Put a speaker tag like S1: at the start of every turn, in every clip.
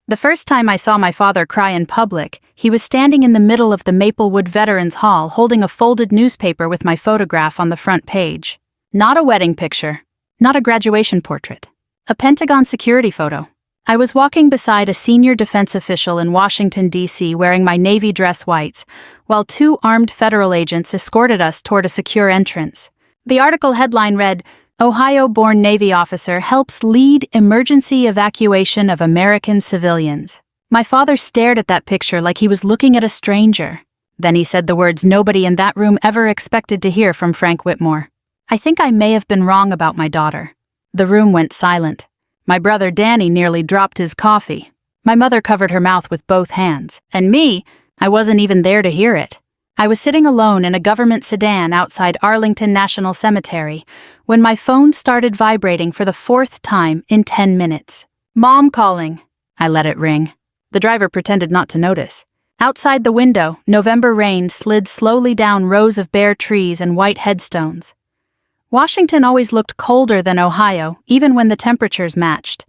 S1: The first time I saw my father cry in public, he was standing in the middle of the Maplewood Veterans Hall holding a folded newspaper with my photograph on the front page. Not a wedding picture. Not a graduation portrait. A Pentagon security photo. I was walking beside a senior defense official in Washington, D.C. wearing my Navy dress whites, while two armed federal agents escorted us toward a secure entrance. The article headline read, "Ohio-born Navy officer helps lead emergency evacuation of American civilians." My father stared at that picture like he was looking at a stranger. Then he said the words nobody in that room ever expected to hear from Frank Whitmore. I think I may have been wrong about my daughter. The room went silent. My brother Danny nearly dropped his coffee. My mother covered her mouth with both hands. And me, I wasn't even there to hear it. I was sitting alone in a government sedan outside Arlington National Cemetery when my phone started vibrating for the fourth time in 10 minutes. "Mom calling." I let it ring. The driver pretended not to notice. Outside the window, November rain slid slowly down rows of bare trees and white headstones. Washington always looked colder than Ohio, even when the temperatures matched.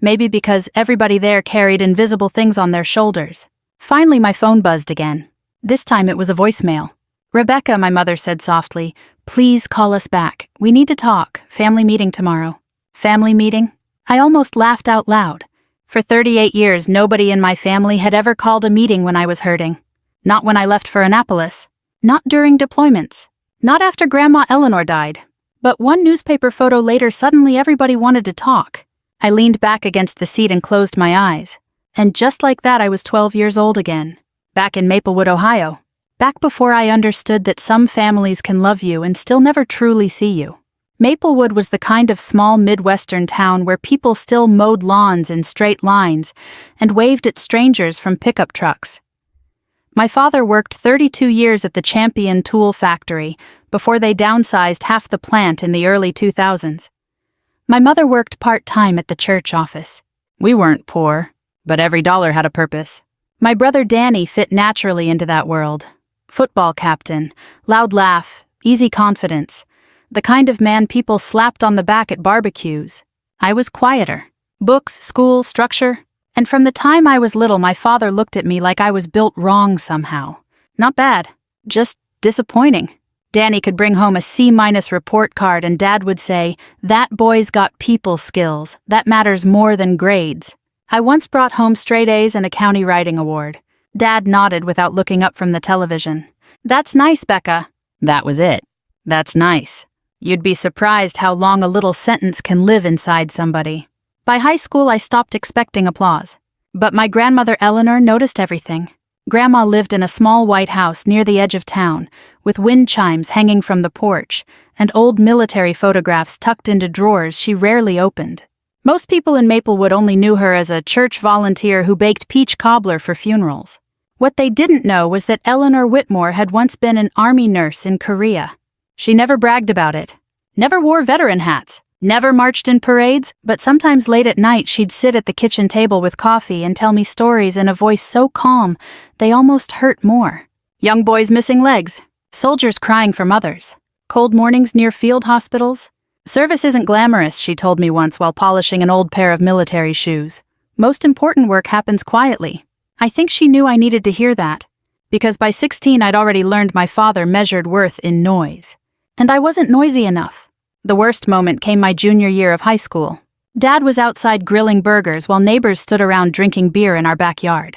S1: Maybe because everybody there carried invisible things on their shoulders. Finally, my phone buzzed again. This time it was a voicemail. "Rebecca," my mother said softly, "please call us back. We need to talk. Family meeting tomorrow." Family meeting? I almost laughed out loud. For 38 years, nobody in my family had ever called a meeting when I was hurting. Not when I left for Annapolis. Not during deployments. Not after Grandma Eleanor died. But one newspaper photo later, suddenly everybody wanted to talk. I leaned back against the seat and closed my eyes. And just like that, I was 12 years old again. Back in Maplewood, Ohio. Back before I understood that some families can love you and still never truly see you. Maplewood was the kind of small Midwestern town where people still mowed lawns in straight lines and waved at strangers from pickup trucks. My father worked 32 years at the Champion Tool Factory before they downsized half the plant in the early 2000s. My mother worked part-time at the church office. We weren't poor, but every dollar had a purpose. My brother Danny fit naturally into that world. Football captain, loud laugh, easy confidence, the kind of man people slapped on the back at barbecues. I was quieter. Books, school, structure. And from the time I was little, my father looked at me like I was built wrong somehow. Not bad, just disappointing. Danny could bring home a C- report card and Dad would say, "That boy's got people skills. That matters more than grades." I once brought home straight A's and a county writing award. Dad nodded without looking up from the television. "That's nice, Becca." That was it. That's nice. You'd be surprised how long a little sentence can live inside somebody. By high school, I stopped expecting applause. But my grandmother Eleanor noticed everything. Grandma lived in a small white house near the edge of town, with wind chimes hanging from the porch, and old military photographs tucked into drawers she rarely opened. Most people in Maplewood only knew her as a church volunteer who baked peach cobbler for funerals. What they didn't know was that Eleanor Whitmore had once been an army nurse in Korea. She never bragged about it. Never wore veteran hats. Never marched in parades, but sometimes late at night she'd sit at the kitchen table with coffee and tell me stories in a voice so calm they almost hurt more. Young boys missing legs. Soldiers crying for mothers. Cold mornings near field hospitals. "Service isn't glamorous," she told me once while polishing an old pair of military shoes. "Most important work happens quietly." I think she knew I needed to hear that, because by 16 I'd already learned my father measured worth in noise. And I wasn't noisy enough. The worst moment came my junior year of high school. Dad was outside grilling burgers while neighbors stood around drinking beer in our backyard.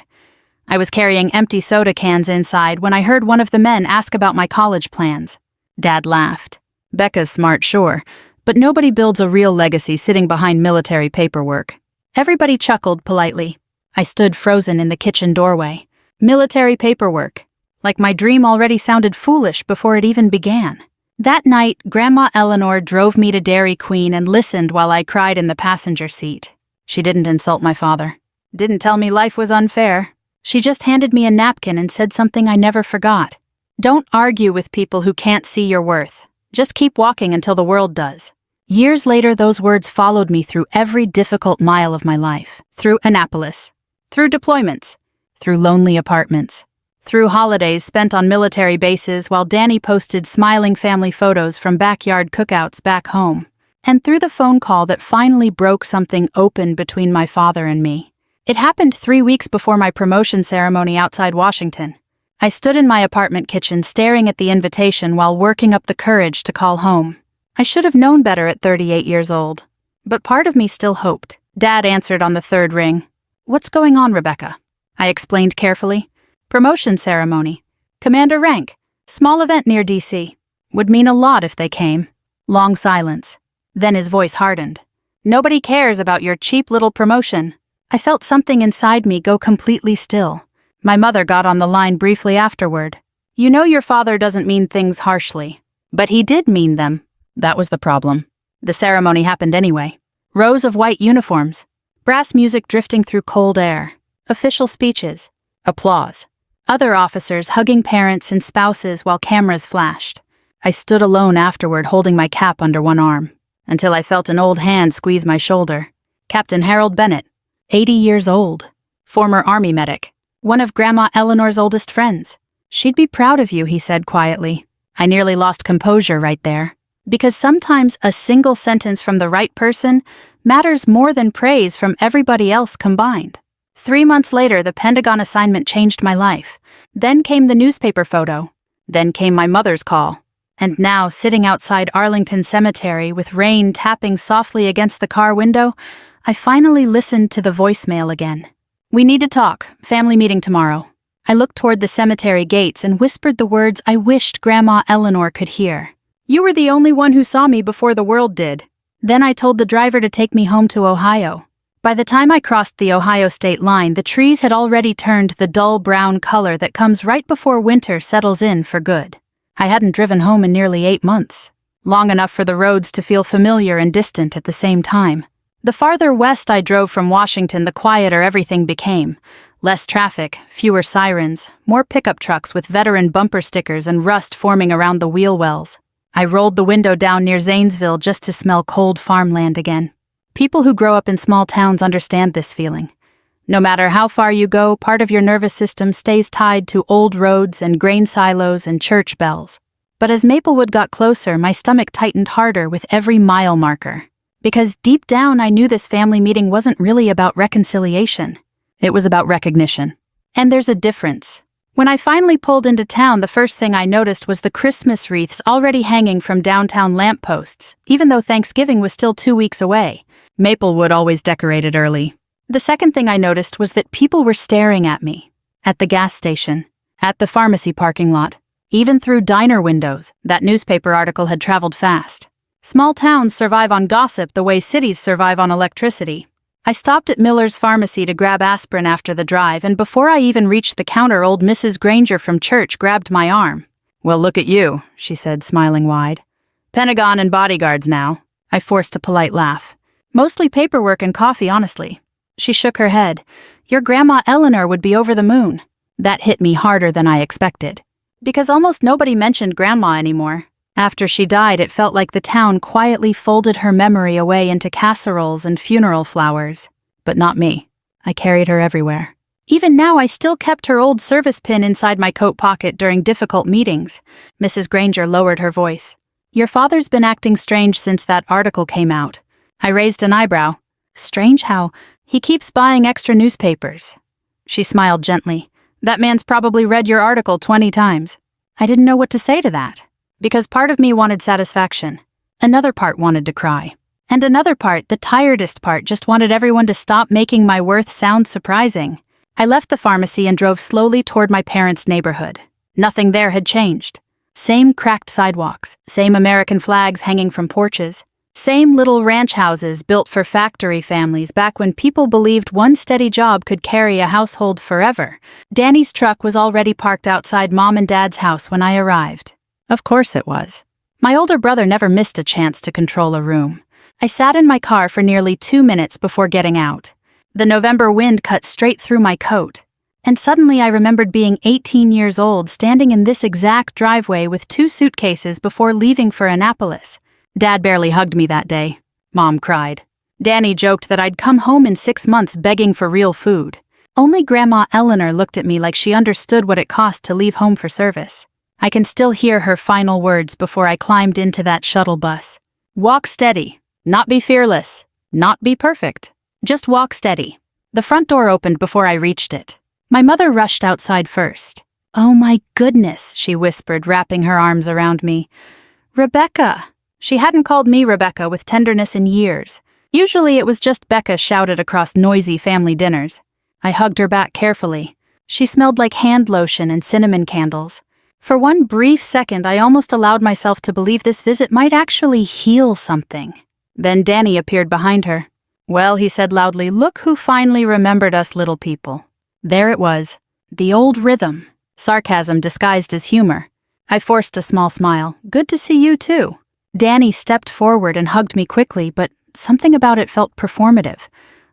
S1: I was carrying empty soda cans inside when I heard one of the men ask about my college plans. Dad laughed. "Becca's smart, sure, but nobody builds a real legacy sitting behind military paperwork." Everybody chuckled politely. I stood frozen in the kitchen doorway. Military paperwork. Like my dream already sounded foolish before it even began. That night, Grandma Eleanor drove me to Dairy Queen and listened while I cried in the passenger seat. She didn't insult my father. Didn't tell me life was unfair. She just handed me a napkin and said something I never forgot. "Don't argue with people who can't see your worth. Just keep walking until the world does." Years later, those words followed me through every difficult mile of my life. Through Annapolis. Through deployments. Through lonely apartments. Through holidays spent on military bases while Danny posted smiling family photos from backyard cookouts back home. And through the phone call that finally broke something open between my father and me. It happened 3 weeks before my promotion ceremony outside Washington. I stood in my apartment kitchen staring at the invitation while working up the courage to call home. I should have known better at 38 years old. But part of me still hoped. Dad answered on the third ring. "What's going on, Rebecca?" I explained carefully. "Promotion ceremony. Commander rank. Small event near DC. Would mean a lot if they came." Long silence. Then his voice hardened. "Nobody cares about your cheap little promotion." I felt something inside me go completely still. My mother got on the line briefly afterward. "You know your father doesn't mean things harshly. But he did mean them." That was the problem. The ceremony happened anyway. Rows of white uniforms. Brass music drifting through cold air. Official speeches. Applause. Other officers hugging parents and spouses while cameras flashed. I stood alone afterward holding my cap under one arm, until I felt an old hand squeeze my shoulder. Captain Harold Bennett, 80 years old. Former Army medic. One of Grandma Eleanor's oldest friends. "She'd be proud of you," he said quietly. I nearly lost composure right there. Because sometimes a single sentence from the right person matters more than praise from everybody else combined. 3 months later, the Pentagon assignment changed my life. Then came the newspaper photo. Then came my mother's call. And now, sitting outside Arlington Cemetery with rain tapping softly against the car window, I finally listened to the voicemail again. "We need to talk. Family meeting tomorrow." I looked toward the cemetery gates and whispered the words I wished Grandma Eleanor could hear. "You were the only one who saw me before the world did." Then I told the driver to take me home to Ohio. By the time I crossed the Ohio state line, the trees had already turned the dull brown color that comes right before winter settles in for good. I hadn't driven home in nearly 8 months. Long enough for the roads to feel familiar and distant at the same time. The farther west I drove from Washington, the quieter everything became. Less traffic, fewer sirens, more pickup trucks with veteran bumper stickers and rust forming around the wheel wells. I rolled the window down near Zanesville just to smell cold farmland again. People who grow up in small towns understand this feeling. No matter how far you go, part of your nervous system stays tied to old roads and grain silos and church bells. But as Maplewood got closer, my stomach tightened harder with every mile marker. Because deep down I knew this family meeting wasn't really about reconciliation. It was about recognition. And there's a difference. When I finally pulled into town, the first thing I noticed was the Christmas wreaths already hanging from downtown lampposts, even though Thanksgiving was still 2 weeks away. Maplewood always decorated early. The second thing I noticed was that people were staring at me. At the gas station. At the pharmacy parking lot. Even through diner windows. That newspaper article had traveled fast. Small towns survive on gossip the way cities survive on electricity. I stopped at Miller's Pharmacy to grab aspirin after the drive, and before I even reached the counter, old Mrs. Granger from church grabbed my arm. "Well, look at you," she said, smiling wide. "Pentagon and bodyguards now." I forced a polite laugh. "Mostly paperwork and coffee, honestly." She shook her head. "Your Grandma Eleanor would be over the moon." That hit me harder than I expected. Because almost nobody mentioned Grandma anymore. After she died, it felt like the town quietly folded her memory away into casseroles and funeral flowers. But not me. I carried her everywhere. Even now, I still kept her old service pin inside my coat pocket during difficult meetings. Mrs. Granger lowered her voice. "Your father's been acting strange since that article came out." I raised an eyebrow. "Strange how? He keeps buying extra newspapers." She smiled gently. "That man's probably read your article 20 times." I didn't know what to say to that. Because part of me wanted satisfaction. Another part wanted to cry. And another part, the tiredest part, just wanted everyone to stop making my worth sound surprising. I left the pharmacy and drove slowly toward my parents' neighborhood. Nothing there had changed. Same cracked sidewalks, same American flags hanging from porches, same little ranch houses built for factory families back when people believed one steady job could carry a household forever. Danny's truck was already parked outside Mom and Dad's house when I arrived. Of course it was. My older brother never missed a chance to control a room. I sat in my car for nearly 2 minutes before getting out. The November wind cut straight through my coat. And suddenly I remembered being 18 years old, standing in this exact driveway with 2 suitcases before leaving for Annapolis. Dad barely hugged me that day. Mom cried. Danny joked that I'd come home in 6 months begging for real food. Only Grandma Eleanor looked at me like she understood what it cost to leave home for service. I can still hear her final words before I climbed into that shuttle bus. "Walk steady. Not be fearless. Not be perfect. Just walk steady." The front door opened before I reached it. My mother rushed outside first. "Oh my goodness," she whispered, wrapping her arms around me. "Rebecca." She hadn't called me Rebecca with tenderness in years. Usually it was just Becca shouted across noisy family dinners. I hugged her back carefully. She smelled like hand lotion and cinnamon candles. For one brief second, I almost allowed myself to believe this visit might actually heal something. Then Danny appeared behind her. "Well," he said loudly, "look who finally remembered us little people." There it was. The old rhythm. Sarcasm disguised as humor. I forced a small smile. "Good to see you too." Danny stepped forward and hugged me quickly, but something about it felt performative.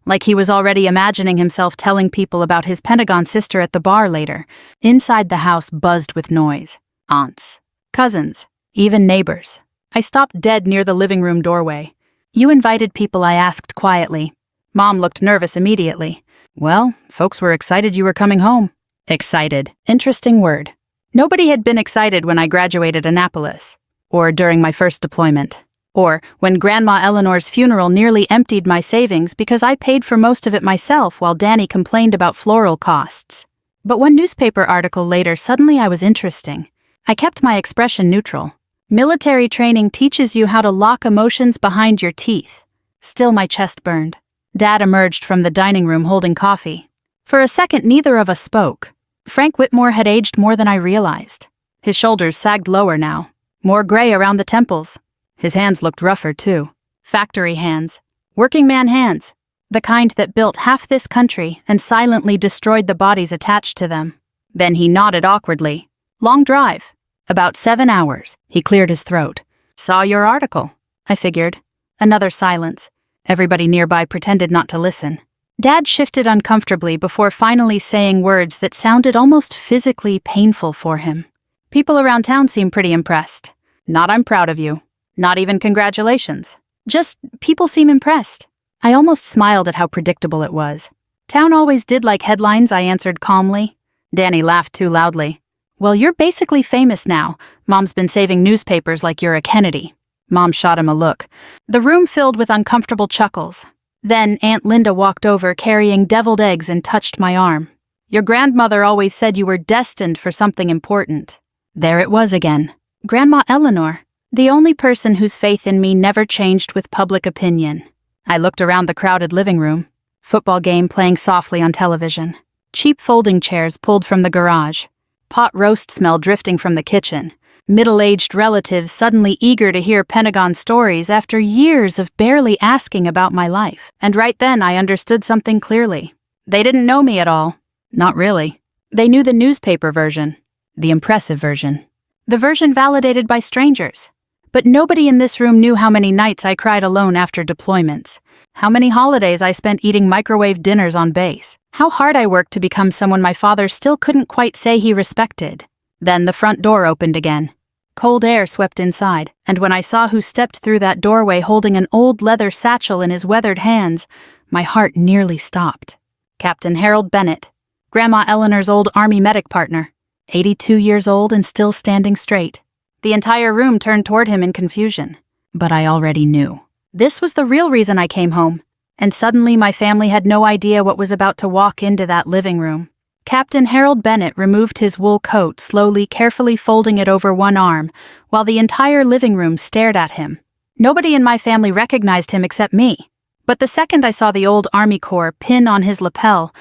S1: Like he was already imagining himself telling people about his Pentagon sister at the bar later. Inside the house buzzed with noise. Aunts, cousins, even neighbors. I stopped dead near the living room doorway. "You invited people?" I asked quietly. Mom looked nervous immediately. "Well, folks were excited you were coming home." Excited. Interesting word. Nobody had been excited when I graduated Annapolis, or during my first deployment, or when Grandma Eleanor's funeral nearly emptied my savings because I paid for most of it myself while Danny complained about floral costs. But one newspaper article later, suddenly I was interesting. I kept my expression neutral. "Military training teaches you how to lock emotions behind your teeth." Still, my chest burned. Dad emerged from the dining room holding coffee. For a second, neither of us spoke. Frank Whitmore had aged more than I realized. His shoulders sagged lower now, more gray around the temples. His hands looked rougher, too. Factory hands. Working man hands. The kind that built half this country and silently destroyed the bodies attached to them. Then he nodded awkwardly. "Long drive." "About 7 hours." He cleared his throat. "Saw your article," I figured. Another silence. Everybody nearby pretended not to listen. Dad shifted uncomfortably before finally saying words that sounded almost physically painful for him. "People around town seem pretty impressed. Not 'I'm proud of you.' Not even congratulations. Just people seem impressed." I almost smiled at how predictable it was. "Town always did like headlines," I answered calmly. Danny laughed too loudly. "Well, you're basically famous now. Mom's been saving newspapers like you're a Kennedy." Mom shot him a look. The room filled with uncomfortable chuckles. Then Aunt Linda walked over carrying deviled eggs and touched my arm. "Your grandmother always said you were destined for something important." There it was again. Grandma Eleanor. The only person whose faith in me never changed with public opinion. I looked around the crowded living room. Football game playing softly on television. Cheap folding chairs pulled from the garage. Pot roast smell drifting from the kitchen. Middle-aged relatives suddenly eager to hear Pentagon stories after years of barely asking about my life. And right then I understood something clearly. They didn't know me at all. Not really. They knew the newspaper version. The impressive version. The version validated by strangers. But nobody in this room knew how many nights I cried alone after deployments, how many holidays I spent eating microwave dinners on base, how hard I worked to become someone my father still couldn't quite say he respected. Then the front door opened again. Cold air swept inside, and when I saw who stepped through that doorway holding an old leather satchel in his weathered hands, my heart nearly stopped. Captain Harold Bennett, Grandma Eleanor's old Army medic partner, 82 years old and still standing straight. The entire room turned toward him in confusion. But I already knew. This was the real reason I came home. And suddenly my family had no idea what was about to walk into that living room. Captain Harold Bennett removed his wool coat, slowly, carefully folding it over one arm, while the entire living room stared at him. Nobody in my family recognized him except me. But the second I saw the old Army Corps pin on his lapel,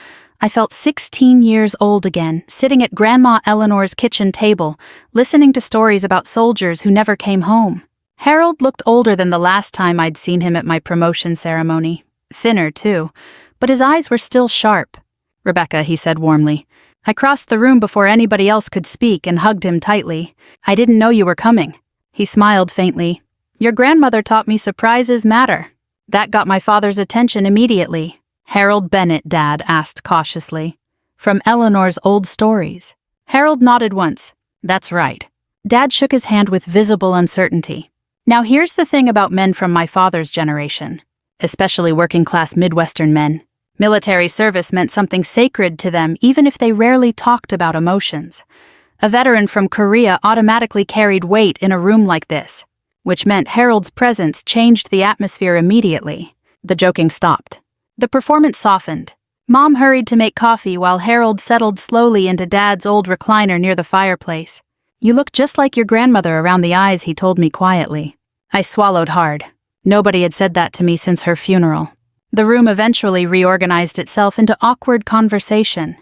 S1: I felt 16 years old again, sitting at Grandma Eleanor's kitchen table, listening to stories about soldiers who never came home. Harold looked older than the last time I'd seen him at my promotion ceremony. Thinner, too, but his eyes were still sharp. "Rebecca," he said warmly. I crossed the room before anybody else could speak and hugged him tightly. "I didn't know you were coming." He smiled faintly. "Your grandmother taught me surprises matter." That got my father's attention immediately. "Harold Bennett," Dad asked cautiously. "From Eleanor's old stories." Harold nodded once. "That's right." Dad shook his hand with visible uncertainty. Now here's the thing about men from my father's generation, especially working-class Midwestern men. Military service meant something sacred to them even if they rarely talked about emotions. A veteran from Korea automatically carried weight in a room like this, which meant Harold's presence changed the atmosphere immediately. The joking stopped. The performance softened. Mom hurried to make coffee while Harold settled slowly into Dad's old recliner near the fireplace. "You look just like your grandmother around the eyes," he told me quietly. I swallowed hard. Nobody had said that to me since her funeral. The room eventually reorganized itself into awkward conversation.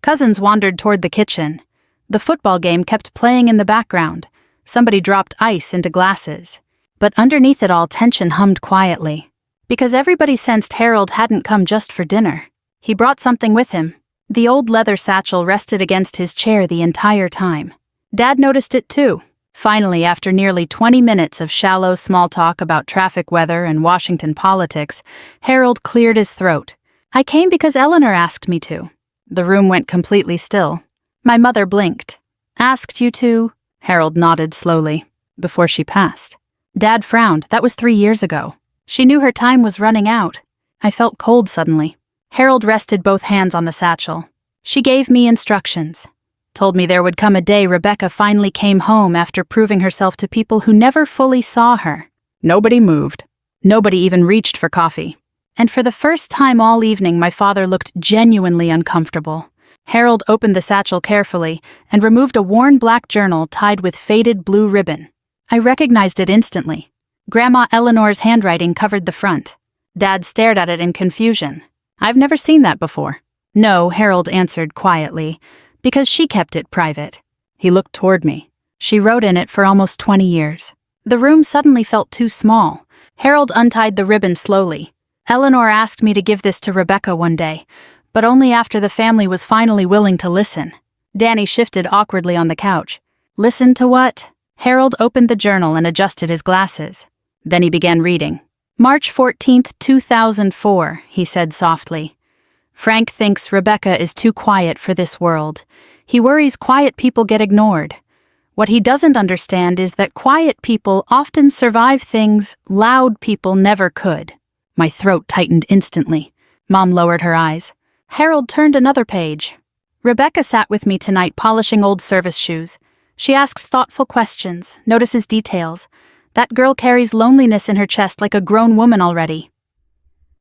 S1: Cousins wandered toward the kitchen. The football game kept playing in the background. Somebody dropped ice into glasses. But underneath it all, tension hummed quietly. Because everybody sensed Harold hadn't come just for dinner. He brought something with him. The old leather satchel rested against his chair the entire time. Dad noticed it too. Finally, after nearly 20 minutes of shallow small talk about traffic weather and Washington politics, Harold cleared his throat. "I came because Eleanor asked me to." The room went completely still. My mother blinked. "Asked you to?" Harold nodded slowly. "Before she passed." Dad frowned. That was 3 years ago. She knew her time was running out. I felt cold suddenly. Harold rested both hands on the satchel. "She gave me instructions. Told me there would come a day Rebecca finally came home after proving herself to people who never fully saw her." Nobody moved. Nobody even reached for coffee. And for the first time all evening, my father looked genuinely uncomfortable. Harold opened the satchel carefully and removed a worn black journal tied with faded blue ribbon. I recognized it instantly. Grandma Eleanor's handwriting covered the front. Dad stared at it in confusion. "I've never seen that before." "No," Harold answered quietly, "because she kept it private." He looked toward me. "She wrote in it for almost 20 years. The room suddenly felt too small. Harold untied the ribbon slowly. "Eleanor asked me to give this to Rebecca one day, but only after the family was finally willing to listen." Danny shifted awkwardly on the couch. "Listen to what?" Harold opened the journal and adjusted his glasses. Then he began reading. "March 14th, 2004, he said softly. "Frank thinks Rebecca is too quiet for this world. He worries quiet people get ignored. What he doesn't understand is that quiet people often survive things loud people never could." My throat tightened instantly. Mom lowered her eyes. Harold turned another page. "Rebecca sat with me tonight polishing old service shoes. She asks thoughtful questions, notices details. That girl carries loneliness in her chest like a grown woman already."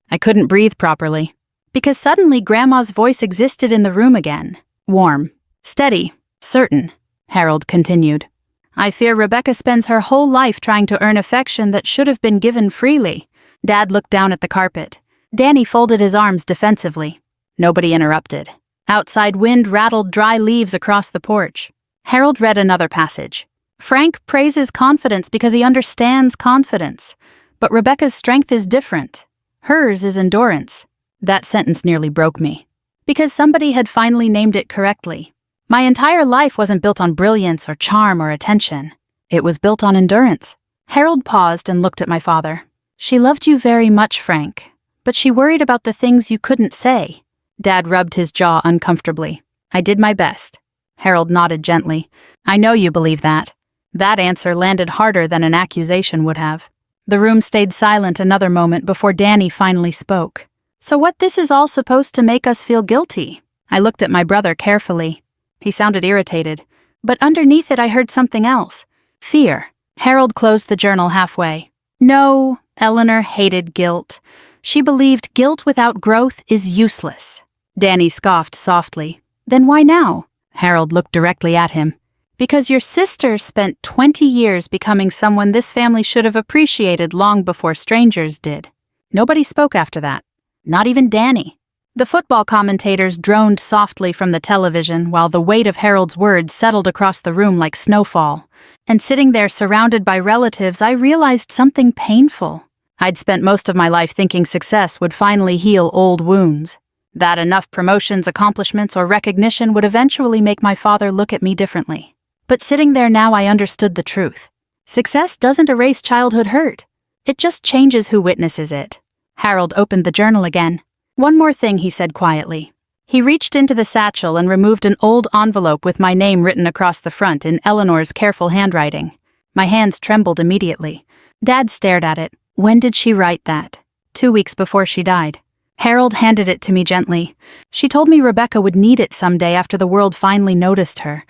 S1: I couldn't breathe properly. Because suddenly Grandma's voice existed in the room again. Warm, steady, certain, Harold continued. "I fear Rebecca spends her whole life trying to earn affection that should have been given freely." Dad looked down at the carpet. Danny folded his arms defensively. Nobody interrupted. Outside, wind rattled dry leaves across the porch. Harold read another passage. "Frank praises confidence because he understands confidence. But Rebecca's strength is different. Hers is endurance." That sentence nearly broke me. Because somebody had finally named it correctly. My entire life wasn't built on brilliance or charm or attention. It was built on endurance. Harold paused and looked at my father. "She loved you very much, Frank, but she worried about the things you couldn't say." Dad rubbed his jaw uncomfortably. "I did my best." Harold nodded gently. "I know you believe that." That answer landed harder than an accusation would have. The room stayed silent another moment before Danny finally spoke. "So what this is all supposed to make us feel guilty?" I looked at my brother carefully. He sounded irritated, but underneath it I heard something else. Fear. Harold closed the journal halfway. "No, Eleanor hated guilt. She believed guilt without growth is useless." Danny scoffed softly. "Then why now?" Harold looked directly at him. "Because your sister spent 20 years becoming someone this family should have appreciated long before strangers did." Nobody spoke after that. Not even Danny. The football commentators droned softly from the television while the weight of Harold's words settled across the room like snowfall. And sitting there surrounded by relatives, I realized something painful. I'd spent most of my life thinking success would finally heal old wounds. That enough promotions, accomplishments, or recognition would eventually make my father look at me differently. But sitting there now, I understood the truth. Success doesn't erase childhood hurt. It just changes who witnesses it. Harold opened the journal again. "One more thing," he said quietly. He reached into the satchel and removed an old envelope with my name written across the front in Eleanor's careful handwriting. My hands trembled immediately. Dad stared at it. "When did she write that?" 2 weeks before she died. Harold handed it to me gently. "She told me Rebecca would need it someday after the world finally noticed her,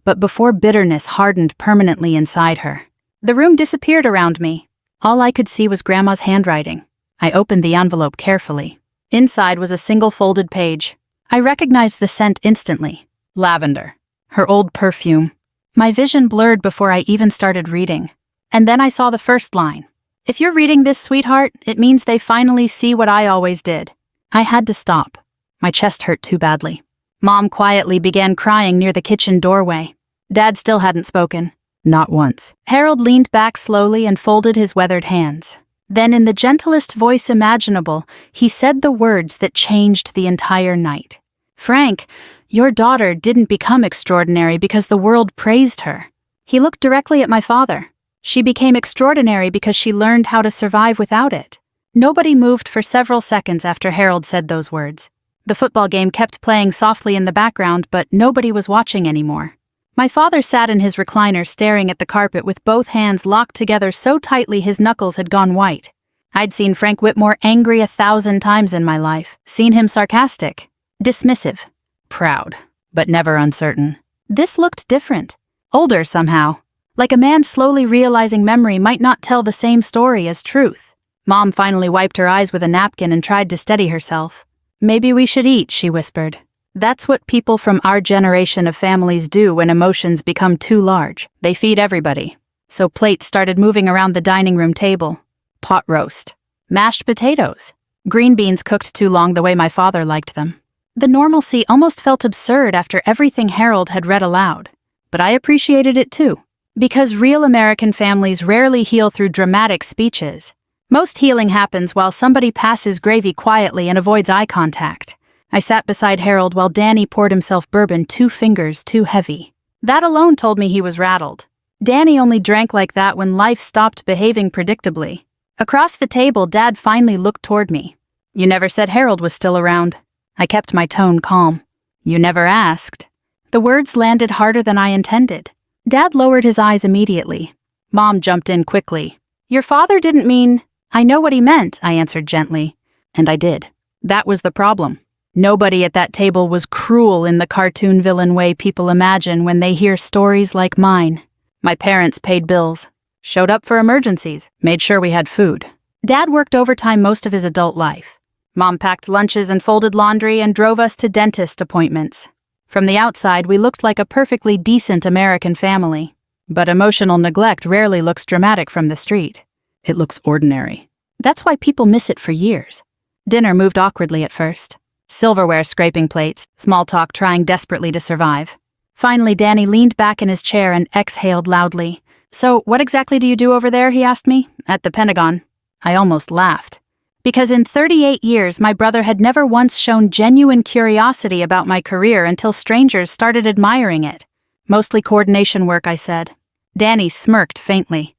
S1: but before bitterness hardened permanently inside her." The room disappeared around me. All I could see was Grandma's handwriting. I opened the envelope carefully. Inside was a single folded page. I recognized the scent instantly. Lavender. Her old perfume. My vision blurred before I even started reading. And then I saw the first line. If you're reading this, sweetheart, it means they finally see what I always did. I had to stop. My chest hurt too badly. Mom quietly began crying near the kitchen doorway. Dad still hadn't spoken. Not once. Harold leaned back slowly and folded his weathered hands. Then, in the gentlest voice imaginable, he said the words that changed the entire night. Frank, your daughter didn't become extraordinary because the world praised her. He looked directly at my father. She became extraordinary because she learned how to survive without it. Nobody moved for several seconds after Harold said those words. The football game kept playing softly in the background, but nobody was watching anymore. My father sat in his recliner staring at the carpet with both hands locked together so tightly his knuckles had gone white. I'd seen Frank Whitmore angry 1,000 times in my life, seen him sarcastic, dismissive, proud, but never uncertain. This looked different, older somehow, like a man slowly realizing memory might not tell the same story as truth. Mom finally wiped her eyes with a napkin and tried to steady herself. Maybe we should eat, she whispered. That's what people from our generation of families do when emotions become too large. They feed everybody. So plates started moving around the dining room table. Pot roast. Mashed potatoes. Green beans cooked too long the way my father liked them. The normalcy almost felt absurd after everything Harold had read aloud. But I appreciated it too. Because real American families rarely heal through dramatic speeches. Most healing happens while somebody passes gravy quietly and avoids eye contact. I sat beside Harold while Danny poured himself bourbon 2 fingers too heavy. That alone told me he was rattled. Danny only drank like that when life stopped behaving predictably. Across the table, Dad finally looked toward me. You never said Harold was still around. I kept my tone calm. You never asked. The words landed harder than I intended. Dad lowered his eyes immediately. Mom jumped in quickly. Your father didn't mean... I know what he meant, I answered gently. And I did. That was the problem. Nobody at that table was cruel in the cartoon villain way people imagine when they hear stories like mine. My parents paid bills, showed up for emergencies, made sure we had food. Dad worked overtime most of his adult life. Mom packed lunches and folded laundry and drove us to dentist appointments. From the outside, we looked like a perfectly decent American family. But emotional neglect rarely looks dramatic from the street. It looks ordinary. That's why people miss it for years. Dinner moved awkwardly at first. Silverware scraping plates, small talk trying desperately to survive. Finally, Danny leaned back in his chair and exhaled loudly. So, what exactly do you do over there, he asked me, at the Pentagon. I almost laughed. Because in 38 years, my brother had never once shown genuine curiosity about my career until strangers started admiring it. Mostly coordination work, I said. Danny smirked faintly.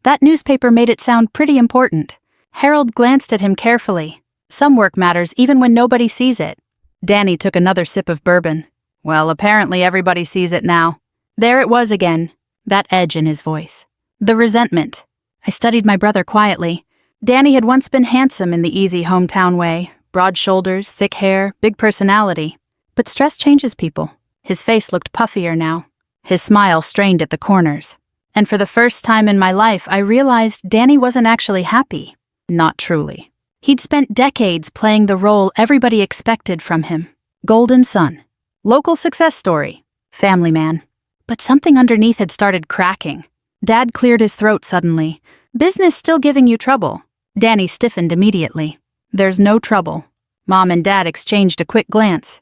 S1: That newspaper made it sound pretty important. Harold glanced at him carefully. Some work matters even when nobody sees it. Danny took another sip of bourbon. Well, apparently everybody sees it now. There it was again, that edge in his voice. The resentment. I studied my brother quietly. Danny had once been handsome in the easy hometown way. Broad shoulders, thick hair, big personality. But stress changes people. His face looked puffier now. His smile strained at the corners. And for the first time in my life, I realized Danny wasn't actually happy. Not truly. He'd spent decades playing the role everybody expected from him. Golden son. Local success story. Family man. But something underneath had started cracking. Dad cleared his throat suddenly. Business still giving you trouble. Danny stiffened immediately. There's no trouble. Mom and Dad exchanged a quick glance.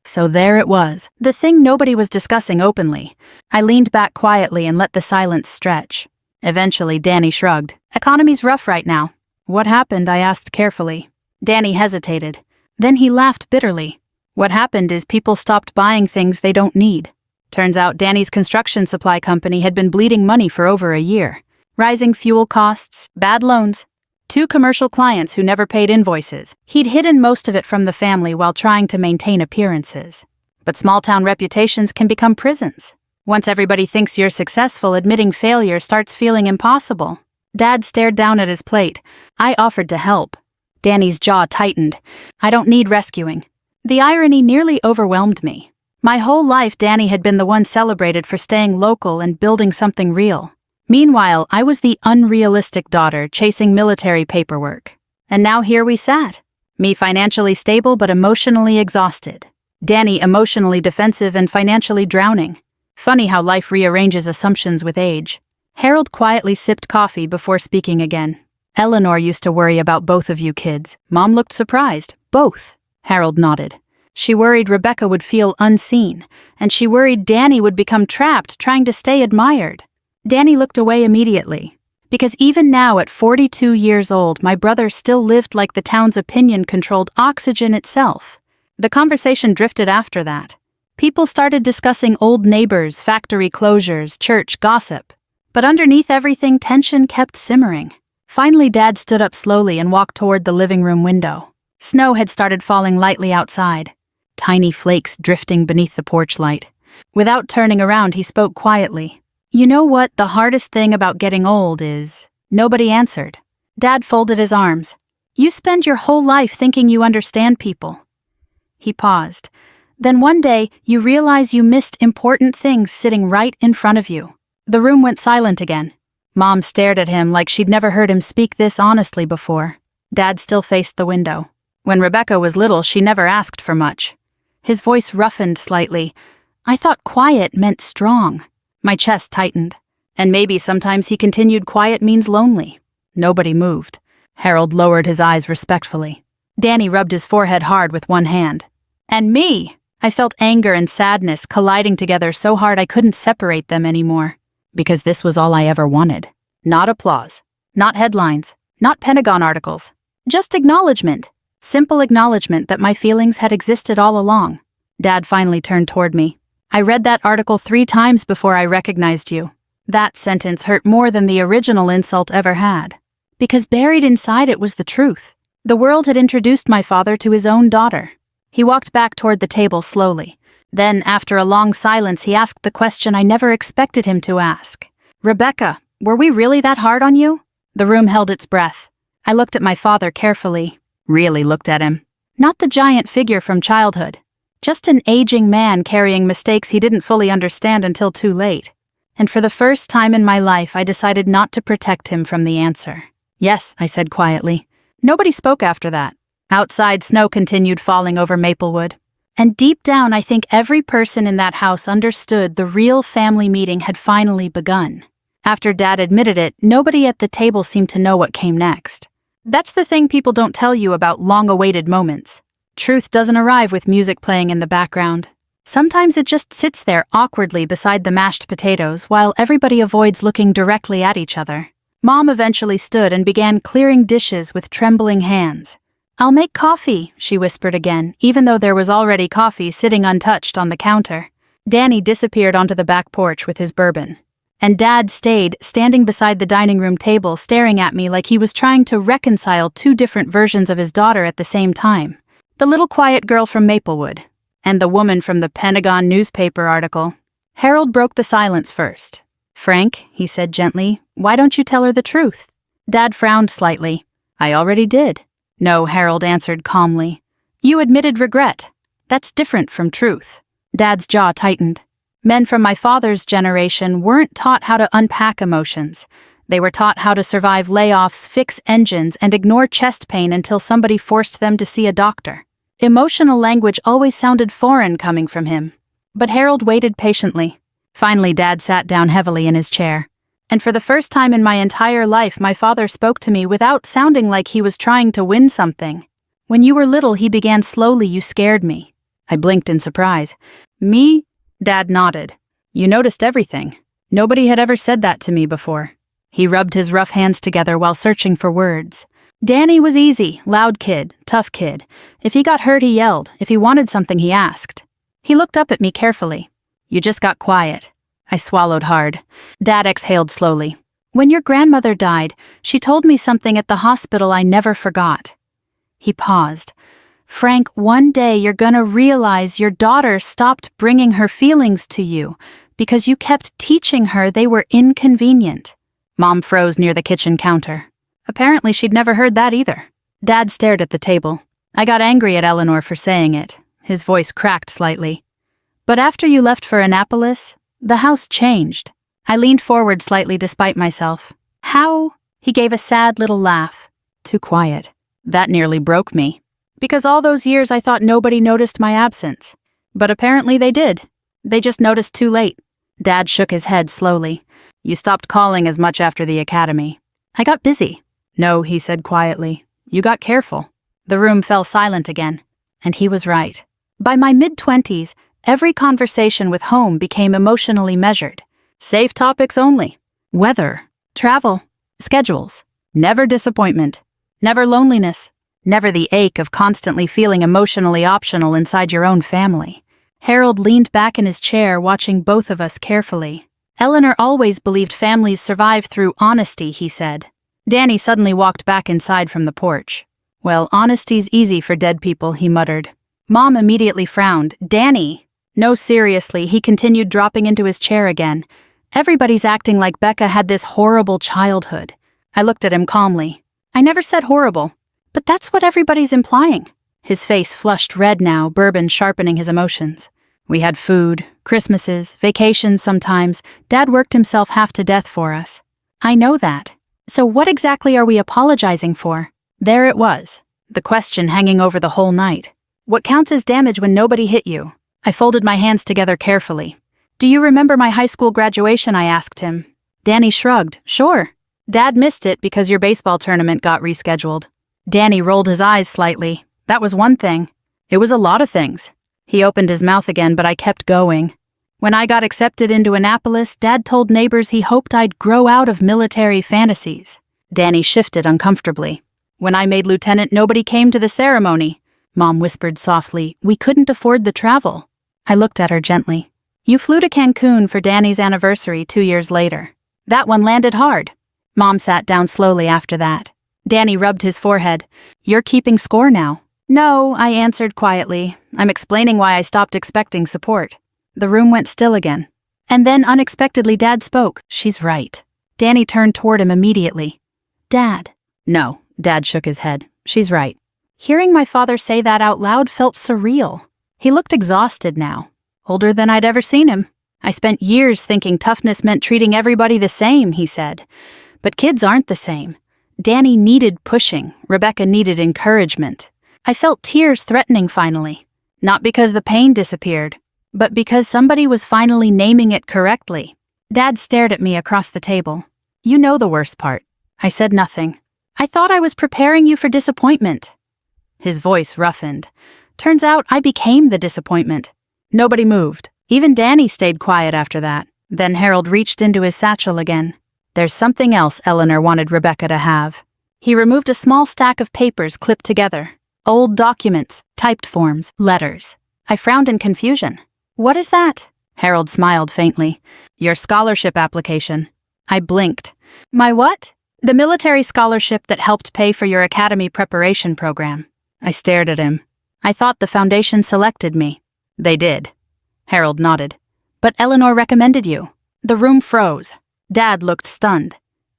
S1: So there it was. The thing nobody was discussing openly. I leaned back quietly and let the silence stretch. Eventually, Danny shrugged. Economy's rough right now. What happened? I asked carefully. Danny hesitated. Then he laughed bitterly. What happened is people stopped buying things they don't need. Turns out Danny's construction supply company had been bleeding money for over a year. Rising fuel costs, bad loans. 2 commercial clients who never paid invoices. He'd hidden most of it from the family while trying to maintain appearances. But small-town reputations can become prisons. Once everybody thinks you're successful, admitting failure starts feeling impossible. Dad stared down at his plate. I offered to help. Danny's jaw tightened. I don't need rescuing. The irony nearly overwhelmed me. My whole life, Danny had been the one celebrated for staying local and building something real. Meanwhile, I was the unrealistic daughter chasing military paperwork. And now here we sat. Me financially stable but emotionally exhausted. Danny emotionally defensive and financially drowning. Funny how life rearranges assumptions with age. Harold quietly sipped coffee before speaking again. Eleanor used to worry about both of you kids. Mom looked surprised. Both. Harold nodded. She worried Rebecca would feel unseen, and she worried Danny would become trapped trying to stay admired. Danny looked away immediately. Because even now at 42 years old, my brother still lived like the town's opinion controlled oxygen itself. The conversation drifted after that. People started discussing old neighbors, factory closures, church gossip. But underneath everything, tension kept simmering. Finally, Dad stood up slowly and walked toward the living room window. Snow had started falling lightly outside, tiny flakes drifting beneath the porch light. Without turning around, he spoke quietly. You know what the hardest thing about getting old is? Nobody answered. Dad folded his arms. You spend your whole life thinking you understand people. He paused. Then one day, you realize you missed important things sitting right in front of you. The room went silent again. Mom stared at him like she'd never heard him speak this honestly before. Dad still faced the window. When Rebecca was little, she never asked for much. His voice roughened slightly. I thought quiet meant strong. My chest tightened. And maybe sometimes he continued quiet means lonely. Nobody moved. Harold lowered his eyes respectfully. Danny rubbed his forehead hard with one hand. And me! I felt anger and sadness colliding together so hard I couldn't separate them anymore. Because this was all I ever wanted. Not applause. Not headlines. Not Pentagon articles. Just acknowledgement. Simple acknowledgement that my feelings had existed all along. Dad finally turned toward me. I read that article 3 times before I recognized you. That sentence hurt more than the original insult ever had. Because buried inside it was the truth. The world had introduced my father to his own daughter. He walked back toward the table slowly. Then, after a long silence, he asked the question I never expected him to ask. Rebecca, were we really that hard on you? The room held its breath. I looked at my father carefully. Really looked at him. Not the giant figure from childhood. Just an aging man carrying mistakes he didn't fully understand until too late. And for the first time in my life, I decided not to protect him from the answer. Yes, I said quietly. Nobody spoke after that. Outside, snow continued falling over Maplewood. And deep down, I think every person in that house understood the real family meeting had finally begun. After Dad admitted it, nobody at the table seemed to know what came next. That's the thing people don't tell you about long-awaited moments. Truth doesn't arrive with music playing in the background. Sometimes it just sits there awkwardly beside the mashed potatoes while everybody avoids looking directly at each other. Mom eventually stood and began clearing dishes with trembling hands. I'll make coffee, she whispered again, even though there was already coffee sitting untouched on the counter. Danny disappeared onto the back porch with his bourbon. And Dad stayed, standing beside the dining room table, staring at me like he was trying to reconcile 2 different versions of his daughter at the same time. The little quiet girl from Maplewood, and the woman from the Pentagon newspaper article. Harold broke the silence first. Frank, he said gently, why don't you tell her the truth? Dad frowned slightly. I already did. No, Harold answered calmly. You admitted regret. That's different from truth. Dad's jaw tightened. Men from my father's generation weren't taught how to unpack emotions. They were taught how to survive layoffs, fix engines, and ignore chest pain until somebody forced them to see a doctor. Emotional language always sounded foreign coming from him. But Harold waited patiently. Finally, Dad sat down heavily in his chair. And for the first time in my entire life, my father spoke to me without sounding like he was trying to win something. When you were little, he began slowly, you scared me. I blinked in surprise. Me? Dad nodded. You noticed everything. Nobody had ever said that to me before. He rubbed his rough hands together while searching for words. Danny was easy, loud kid, tough kid. If he got hurt, he yelled. If he wanted something, he asked. He looked up at me carefully. You just got quiet. I swallowed hard. Dad exhaled slowly. When your grandmother died, she told me something at the hospital I never forgot. He paused. Frank, one day you're gonna realize your daughter stopped bringing her feelings to you because you kept teaching her they were inconvenient. Mom froze near the kitchen counter. Apparently she'd never heard that either. Dad stared at the table. I got angry at Eleanor for saying it. His voice cracked slightly. But after you left for Annapolis, the house changed. I leaned forward slightly despite myself. How? He gave a sad little laugh. Too quiet. That nearly broke me. Because all those years I thought nobody noticed my absence. But apparently they did. They just noticed too late. Dad shook his head slowly. You stopped calling as much after the academy. I got busy. No, he said quietly. You got careful. The room fell silent again. And he was right. By my mid-20s, every conversation with home became emotionally measured. Safe topics only. Weather, travel, schedules. Never disappointment. Never loneliness. Never the ache of constantly feeling emotionally optional inside your own family. Harold leaned back in his chair, watching both of us carefully. Eleanor always believed families survive through honesty, he said. Danny suddenly walked back inside from the porch. Well, honesty's easy for dead people, he muttered. Mom immediately frowned. Danny! No, seriously, he continued, dropping into his chair again. Everybody's acting like Becca had this horrible childhood. I looked at him calmly. I never said horrible. But that's what everybody's implying. His face flushed red now, bourbon sharpening his emotions. We had food, Christmases, vacations sometimes. Dad worked himself half to death for us. I know that. So what exactly are we apologizing for? There it was, the question hanging over the whole night. What counts as damage when nobody hit you? I folded my hands together carefully. Do you remember my high school graduation? I asked him. Danny shrugged. Sure. Dad missed it because your baseball tournament got rescheduled. Danny rolled his eyes slightly. That was one thing. It was a lot of things. He opened his mouth again, but I kept going. When I got accepted into Annapolis, Dad told neighbors he hoped I'd grow out of military fantasies. Danny shifted uncomfortably. When I made lieutenant, nobody came to the ceremony. Mom whispered softly. We couldn't afford the travel. I looked at her gently. You flew to Cancun for Danny's anniversary 2 years later. That one landed hard. Mom sat down slowly after that. Danny rubbed his forehead. You're keeping score now. No, I answered quietly. I'm explaining why I stopped expecting support. The room went still again. And then unexpectedly Dad spoke. She's right. Danny turned toward him immediately. Dad. No, Dad shook his head. She's right. Hearing my father say that out loud felt surreal. He looked exhausted now. Older than I'd ever seen him. I spent years thinking toughness meant treating everybody the same, he said. But kids aren't the same. Danny needed pushing. Rebecca needed encouragement. I felt tears threatening finally. Not because the pain disappeared, but because somebody was finally naming it correctly. Dad stared at me across the table. You know the worst part. I said nothing. I thought I was preparing you for disappointment. His voice roughened. Turns out I became the disappointment. Nobody moved. Even Danny stayed quiet after that. Then Harold reached into his satchel again. There's something else Eleanor wanted Rebecca to have. He removed a small stack of papers clipped together. Old documents, typed forms, letters. I frowned in confusion. What is that? Harold smiled faintly. Your scholarship application. I blinked. My what? The military scholarship that helped pay for your academy preparation program. I stared at him. I thought the foundation selected me. They did. Harold nodded. But Eleanor recommended you. The room froze. Dad looked stunned.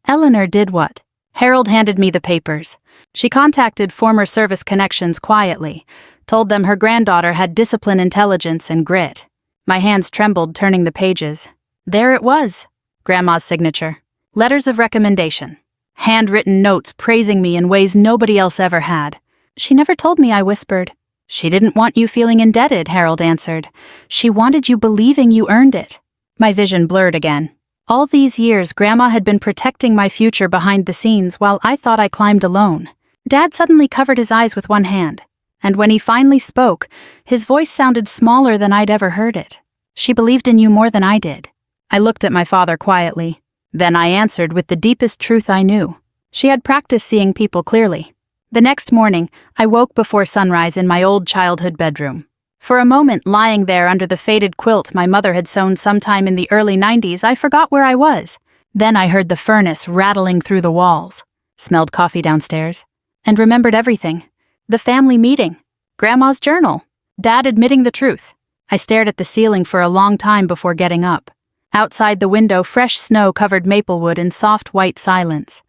S1: Eleanor did what? Harold handed me the papers. She contacted former service connections quietly, told them her granddaughter had discipline, intelligence, and grit. My hands trembled, turning the pages. There it was. Grandma's signature. Letters of recommendation. Handwritten notes praising me in ways nobody else ever had. She never told me, I whispered. She didn't want you feeling indebted, Harold answered. She wanted you believing you earned it. My vision blurred again. All these years, Grandma had been protecting my future behind the scenes while I thought I climbed alone. Dad suddenly covered his eyes with one hand. And when he finally spoke, his voice sounded smaller than I'd ever heard it. She believed in you more than I did. I looked at my father quietly. Then I answered with the deepest truth I knew. She had practiced seeing people clearly. The next morning, I woke before sunrise in my old childhood bedroom. For a moment, lying there under the faded quilt my mother had sewn sometime in the early 90s, I forgot where I was. Then I heard the furnace rattling through the walls, smelled coffee downstairs, and remembered everything. The family meeting, Grandma's journal, Dad admitting the truth. I stared at the ceiling for a long time before getting up. Outside the window, fresh snow covered Maplewood in soft white silence.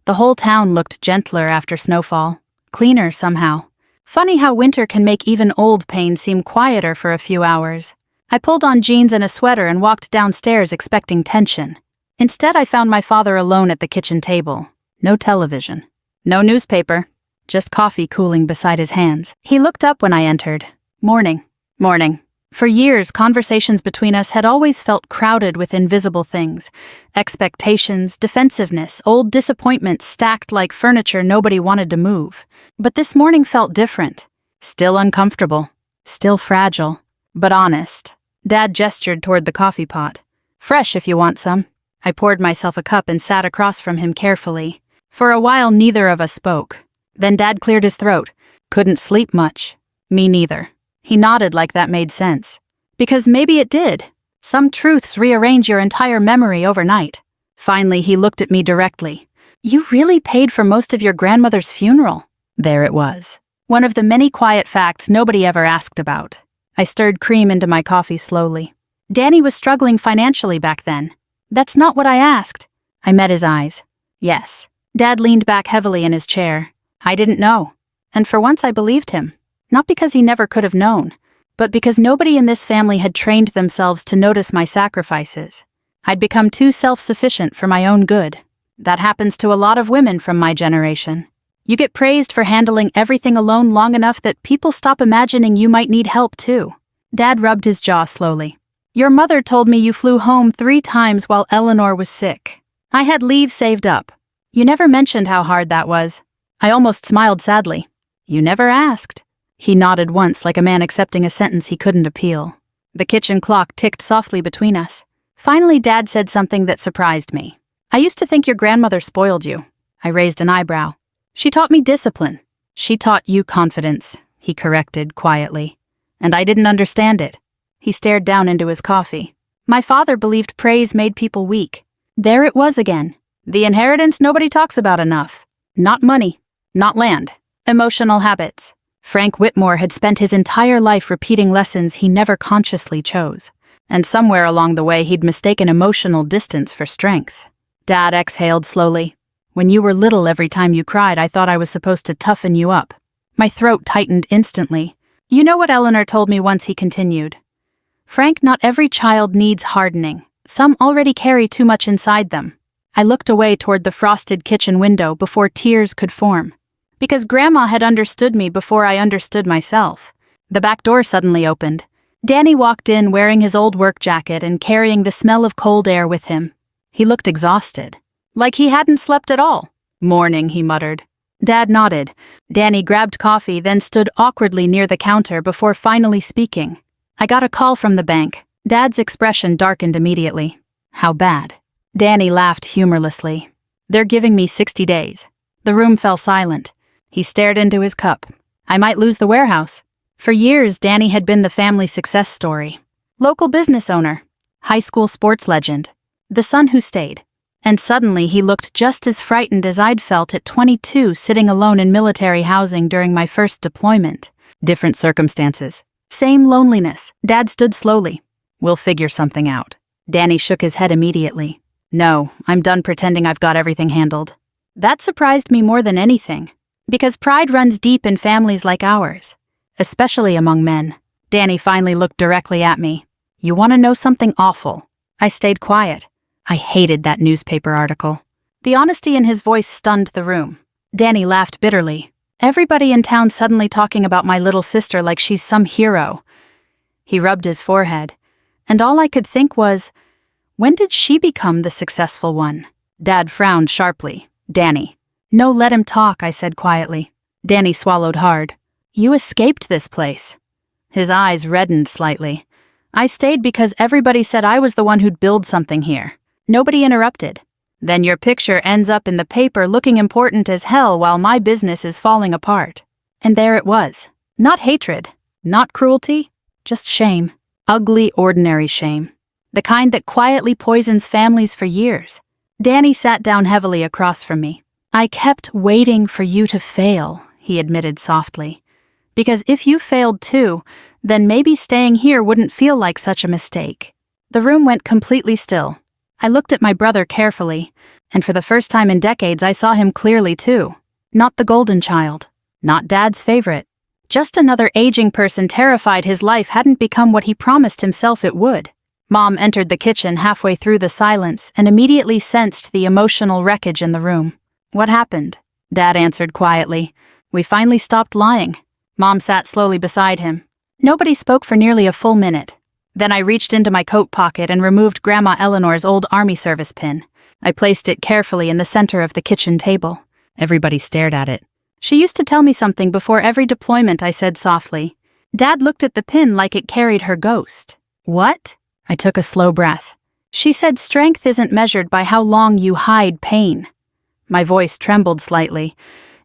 S1: The whole town looked gentler after snowfall, cleaner somehow. Funny how winter can make even old pain seem quieter for a few hours. I pulled on jeans and a sweater and walked downstairs expecting tension. Instead, I found my father alone at the kitchen table. No television. No newspaper. just coffee cooling beside his hands. He looked up when I entered. Morning. Morning. For years, conversations between us had always felt crowded with invisible things. Expectations, defensiveness, old disappointments stacked like furniture nobody wanted to move. But this morning felt different. Still uncomfortable. Still fragile. But honest. Dad gestured toward the coffee pot. Fresh if you want some. I poured myself a cup and sat across from him carefully. For a while, neither of us spoke. Then Dad cleared his throat. Couldn't sleep much. Me neither. He nodded like that made sense. Because maybe it did. Some truths rearrange your entire memory overnight. Finally, he looked at me directly. You really paid for most of your grandmother's funeral? There it was. One of the many quiet facts nobody ever asked about. I stirred cream into my coffee slowly. Danny was struggling financially back then. That's not what I asked. I met his eyes. Yes. Dad leaned back heavily in his chair. I didn't know. And for once I believed him. Not because he never could have known, but because nobody in this family had trained themselves to notice my sacrifices. I'd become too self-sufficient for my own good. That happens to a lot of women from my generation. You get praised for handling everything alone long enough that people stop imagining you might need help too. Dad rubbed his jaw slowly. Your mother told me you flew home 3 times while Eleanor was sick. I had leave saved up. You never mentioned how hard that was. I almost smiled sadly. You never asked. He nodded once like a man accepting a sentence he couldn't appeal. The kitchen clock ticked softly between us. Finally, Dad said something that surprised me. I used to think your grandmother spoiled you. I raised an eyebrow. She taught me discipline. She taught you confidence, he corrected quietly. And I didn't understand it. He stared down into his coffee. My father believed praise made people weak. There it was again. The inheritance nobody talks about enough. Not money. Not land. Emotional habits. Frank Whitmore had spent his entire life repeating lessons he never consciously chose. And somewhere along the way he'd mistaken emotional distance for strength. Dad exhaled slowly. When you were little, every time you cried, I thought I was supposed to toughen you up. My throat tightened instantly. You know what Eleanor told me once, he continued. Frank, not every child needs hardening. Some already carry too much inside them. I looked away toward the frosted kitchen window before tears could form. Because Grandma had understood me before I understood myself. The back door suddenly opened. Danny walked in wearing his old work jacket and carrying the smell of cold air with him. He looked exhausted. Like he hadn't slept at all. Morning, he muttered. Dad nodded. Danny grabbed coffee, then stood awkwardly near the counter before finally speaking. I got a call from the bank. Dad's expression darkened immediately. How bad? Danny laughed humorlessly. They're giving me 60 days. The room fell silent. He stared into his cup. I might lose the warehouse. For years, Danny had been the family success story. Local business owner. High school sports legend. The son who stayed. And suddenly he looked just as frightened as I'd felt at 22 sitting alone in military housing during my first deployment. Different circumstances. Same loneliness. Dad stood slowly. We'll figure something out. Danny shook his head immediately. No, I'm done pretending I've got everything handled. That surprised me more than anything. Because pride runs deep in families like ours. Especially among men. Danny finally looked directly at me. You want to know something awful? I stayed quiet. I hated that newspaper article. The honesty in his voice stunned the room. Danny laughed bitterly. Everybody in town suddenly talking about my little sister like she's some hero. He rubbed his forehead. And all I could think was, when did she become the successful one? Dad frowned sharply. Danny. No, let him talk, I said quietly. Danny swallowed hard. You escaped this place. His eyes reddened slightly. I stayed because everybody said I was the one who'd build something here. Nobody interrupted. Then your picture ends up in the paper looking important as hell while my business is falling apart. And there it was. Not hatred. Not cruelty. Just shame. Ugly, ordinary shame. The kind that quietly poisons families for years. Danny sat down heavily across from me. I kept waiting for you to fail, he admitted softly. Because if you failed too, then maybe staying here wouldn't feel like such a mistake. The room went completely still. I looked at my brother carefully, and for the first time in decades I saw him clearly too. Not the golden child. Not Dad's favorite. Just another aging person terrified his life hadn't become what he promised himself it would. Mom entered the kitchen halfway through the silence and immediately sensed the emotional wreckage in the room. What happened? Dad answered quietly. We finally stopped lying. Mom sat slowly beside him. Nobody spoke for nearly a full minute. Then I reached into my coat pocket and removed Grandma Eleanor's old Army service pin. I placed it carefully in the center of the kitchen table. Everybody stared at it. She used to tell me something before every deployment, I said softly. Dad looked at the pin like it carried her ghost. What? I took a slow breath. She said strength isn't measured by how long you hide pain. My voice trembled slightly.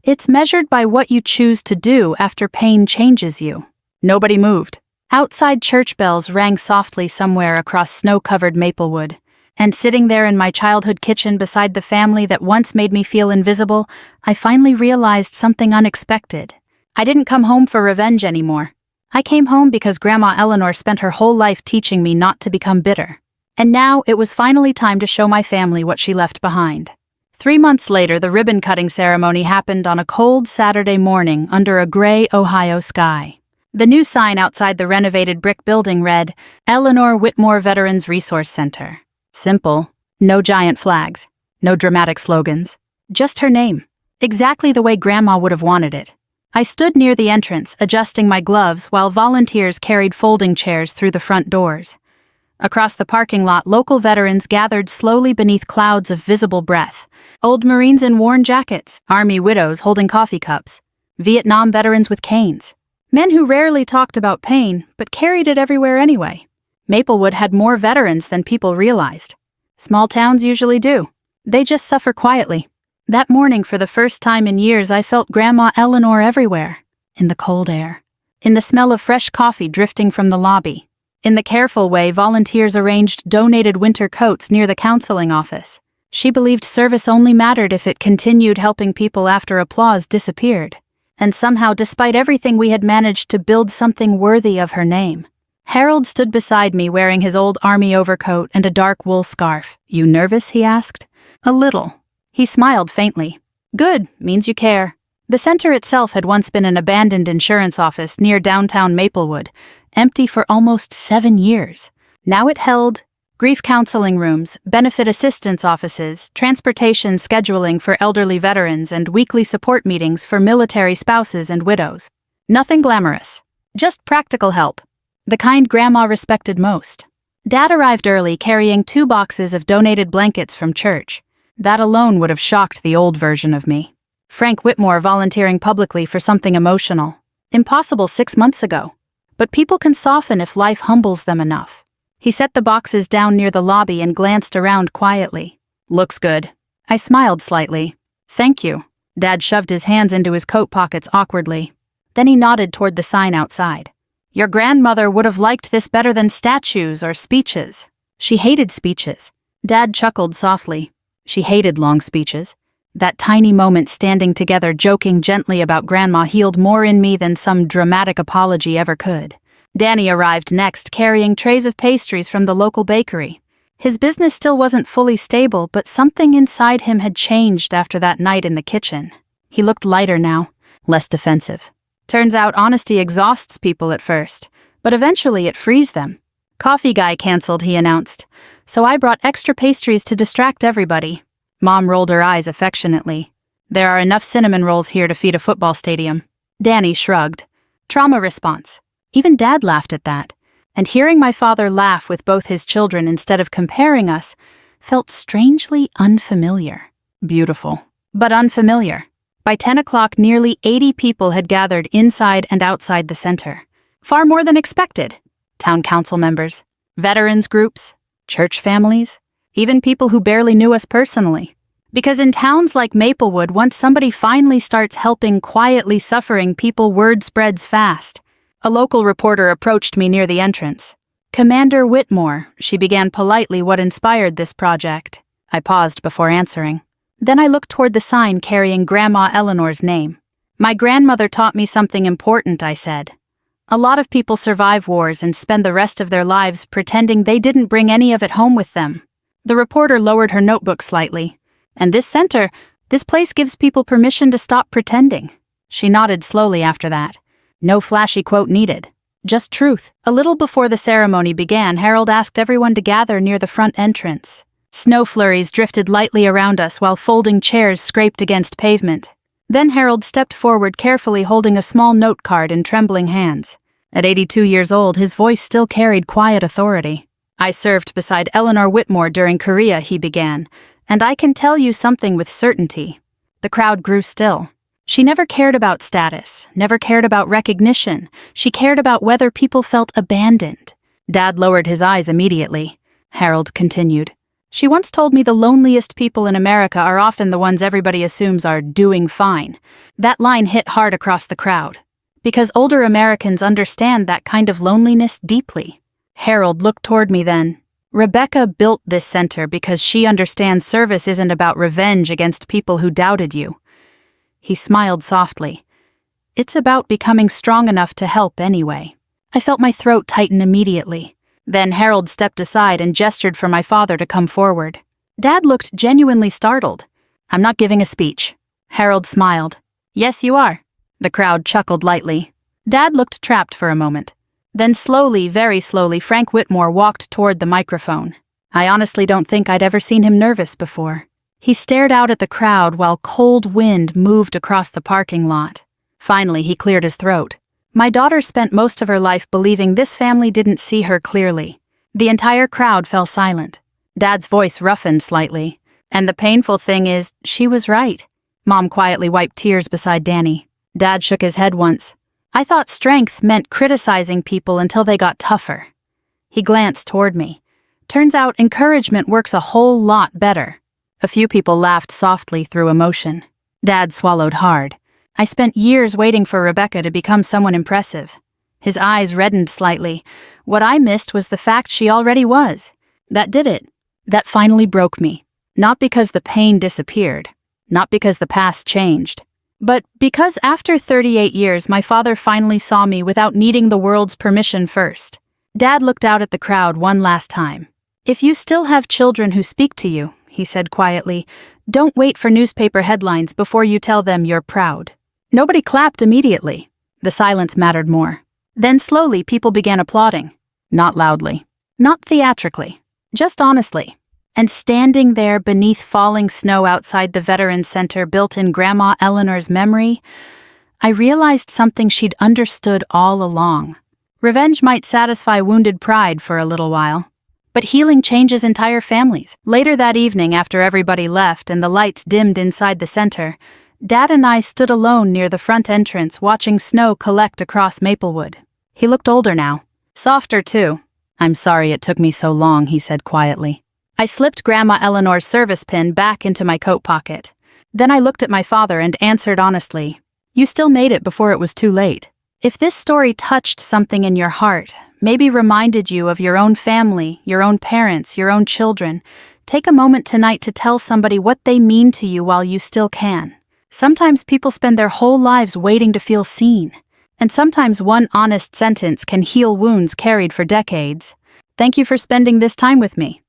S1: It's measured by what you choose to do after pain changes you. Nobody moved. Outside church bells rang softly somewhere across snow-covered Maplewood. And sitting there in my childhood kitchen beside the family that once made me feel invisible, I finally realized something unexpected. I didn't come home for revenge anymore. I came home because Grandma Eleanor spent her whole life teaching me not to become bitter. And now it was finally time to show my family what she left behind. 3 months later, the ribbon-cutting ceremony happened on a cold Saturday morning under a gray Ohio sky. The new sign outside the renovated brick building read, Eleanor Whitmore Veterans Resource Center. Simple, no giant flags, no dramatic slogans, just her name, exactly the way Grandma would have wanted it. I stood near the entrance, adjusting my gloves while volunteers carried folding chairs through the front doors. Across the parking lot, local veterans gathered slowly beneath clouds of visible breath. Old Marines in worn jackets, Army widows holding coffee cups, Vietnam veterans with canes. Men who rarely talked about pain, but carried it everywhere anyway. Maplewood had more veterans than people realized. Small towns usually do. They just suffer quietly. That morning, for the first time in years, I felt Grandma Eleanor everywhere. In the cold air. In the smell of fresh coffee drifting from the lobby. In the careful way volunteers arranged donated winter coats near the counseling office. She believed service only mattered if it continued helping people after applause disappeared. And somehow, despite everything, we had managed to build something worthy of her name. Harold stood beside me wearing his old army overcoat and a dark wool scarf. You nervous? He asked. A little. He smiled faintly. Good, means you care. The center itself had once been an abandoned insurance office near downtown Maplewood, empty for almost 7 years. Now it held grief counseling rooms, benefit assistance offices, transportation scheduling for elderly veterans, and weekly support meetings for military spouses and widows. Nothing glamorous. Just practical help. The kind Grandma respected most. Dad arrived early carrying 2 boxes of donated blankets from church. That alone would have shocked the old version of me. Frank Whitmore volunteering publicly for something emotional. Impossible 6 months ago. But people can soften if life humbles them enough. He set the boxes down near the lobby and glanced around quietly. Looks good. I smiled slightly. Thank you. Dad shoved his hands into his coat pockets awkwardly. Then he nodded toward the sign outside. Your grandmother would have liked this better than statues or speeches. She hated speeches. Dad chuckled softly. She hated long speeches. That tiny moment standing together joking gently about Grandma healed more in me than some dramatic apology ever could. Danny arrived next, carrying trays of pastries from the local bakery. His business still wasn't fully stable, but something inside him had changed after that night in the kitchen. He looked lighter now, less defensive. Turns out honesty exhausts people at first, but eventually it frees them. Coffee guy canceled, he announced, so I brought extra pastries to distract everybody. Mom rolled her eyes affectionately. There are enough cinnamon rolls here to feed a football stadium. Danny shrugged. Trauma response. Even Dad laughed at that. And hearing my father laugh with both his children instead of comparing us felt strangely unfamiliar. Beautiful, but unfamiliar. By 10 o'clock, nearly 80 people had gathered inside and outside the center. Far more than expected. Town council members, veterans groups, church families, even people who barely knew us personally. Because in towns like Maplewood, once somebody finally starts helping quietly suffering people, word spreads fast. A local reporter approached me near the entrance. Commander Whitmore, she began politely what inspired this project. I paused before answering. Then I looked toward the sign carrying Grandma Eleanor's name. My grandmother taught me something important, I said. A lot of people survive wars and spend the rest of their lives pretending they didn't bring any of it home with them. The reporter lowered her notebook slightly. And this center, this place gives people permission to stop pretending. She nodded slowly after that. No flashy quote needed. Just truth. A little before the ceremony began, Harold asked everyone to gather near the front entrance. Snow flurries drifted lightly around us while folding chairs scraped against pavement. Then Harold stepped forward carefully, holding a small note card in trembling hands. At 82 years old, his voice still carried quiet authority. "I served beside Eleanor Whitmore during Korea," he began, "and I can tell you something with certainty." The crowd grew still. She never cared about status, never cared about recognition. She cared about whether people felt abandoned. Dad lowered his eyes immediately. Harold continued, "She once told me the loneliest people in America are often the ones everybody assumes are doing fine." That line hit hard across the crowd, because older Americans understand that kind of loneliness deeply. Harold looked toward me then. "Rebecca built this center because she understands service isn't about revenge against people who doubted you." He smiled softly. "It's about becoming strong enough to help anyway." I felt my throat tighten immediately. Then Harold stepped aside and gestured for my father to come forward. Dad looked genuinely startled. "I'm not giving a speech." Harold smiled. "Yes, you are." The crowd chuckled lightly. Dad looked trapped for a moment. Then slowly, very slowly, Frank Whitmore walked toward the microphone. I honestly don't think I'd ever seen him nervous before. He stared out at the crowd while cold wind moved across the parking lot. Finally, he cleared his throat. "My daughter spent most of her life believing this family didn't see her clearly." The entire crowd fell silent. Dad's voice roughened slightly. "And the painful thing is, she was right." Mom quietly wiped tears beside Danny. Dad shook his head once. "I thought strength meant criticizing people until they got tougher." He glanced toward me. "Turns out encouragement works a whole lot better." A few people laughed softly through emotion. Dad swallowed hard. "I spent years waiting for Rebecca to become someone impressive." His eyes reddened slightly. "What I missed was the fact she already was. That did it. That finally broke me. Not because the pain disappeared. Not because the past changed. But because after 38 years, my father finally saw me without needing the world's permission first." Dad looked out at the crowd one last time. "If you still have children who speak to you," he said quietly, "don't wait for newspaper headlines before you tell them you're proud." Nobody clapped immediately. The silence mattered more. Then slowly people began applauding. Not loudly. Not theatrically. Just honestly. And standing there beneath falling snow outside the Veterans Center built in Grandma Eleanor's memory, I realized something she'd understood all along. Revenge might satisfy wounded pride for a little while, but healing changes entire families. Later that evening, after everybody left and the lights dimmed inside the center, Dad and I stood alone near the front entrance watching snow collect across Maplewood. He looked older now. Softer, too. "I'm sorry it took me so long," he said quietly. I slipped Grandma Eleanor's service pin back into my coat pocket. Then I looked at my father and answered honestly, "You still made it before it was too late." If this story touched something in your heart, maybe reminded you of your own family, your own parents, your own children, take a moment tonight to tell somebody what they mean to you while you still can. Sometimes people spend their whole lives waiting to feel seen, and sometimes one honest sentence can heal wounds carried for decades. Thank you for spending this time with me.